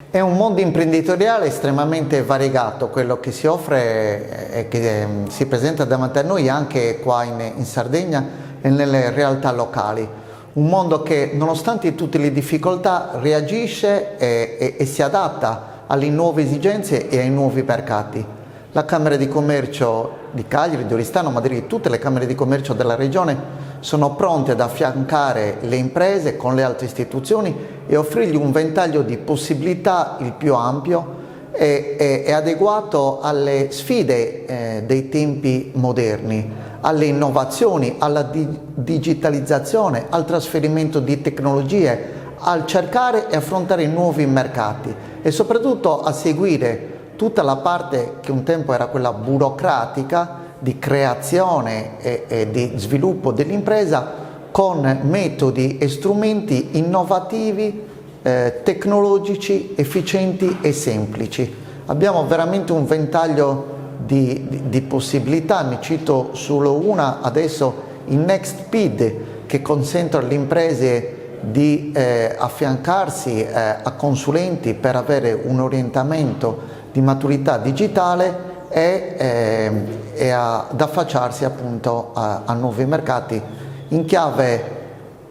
È un mondo imprenditoriale estremamente variegato, quello che si offre e che si presenta davanti a noi anche qua in Sardegna e nelle realtà locali. Un mondo che, nonostante tutte le difficoltà, reagisce e si adatta alle nuove esigenze e ai nuovi mercati. La Camera di Commercio di Cagliari, di Oristano, ma direi tutte le Camere di Commercio della regione sono pronte ad affiancare le imprese con le altre istituzioni e offrirgli un ventaglio di possibilità il più ampio e adeguato alle sfide dei tempi moderni, alle innovazioni, alla digitalizzazione, al trasferimento di tecnologie, al cercare e affrontare nuovi mercati e soprattutto a seguire tutta la parte che un tempo era quella burocratica di creazione e di sviluppo dell'impresa con metodi e strumenti innovativi, tecnologici, efficienti e semplici. Abbiamo veramente un ventaglio di possibilità, ne cito solo una adesso, il NextPID, che consente alle imprese di affiancarsi a consulenti per avere un orientamento di maturità digitale e ad affacciarsi appunto a nuovi mercati in chiave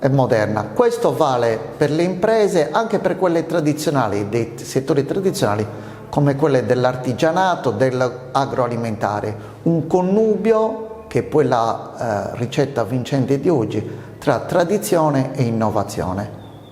moderna. Questo vale per le imprese, anche per quelle tradizionali, dei settori tradizionali come quelle dell'artigianato, dell'agroalimentare, un connubio che è poi la ricetta vincente di oggi tra tradizione e innovazione.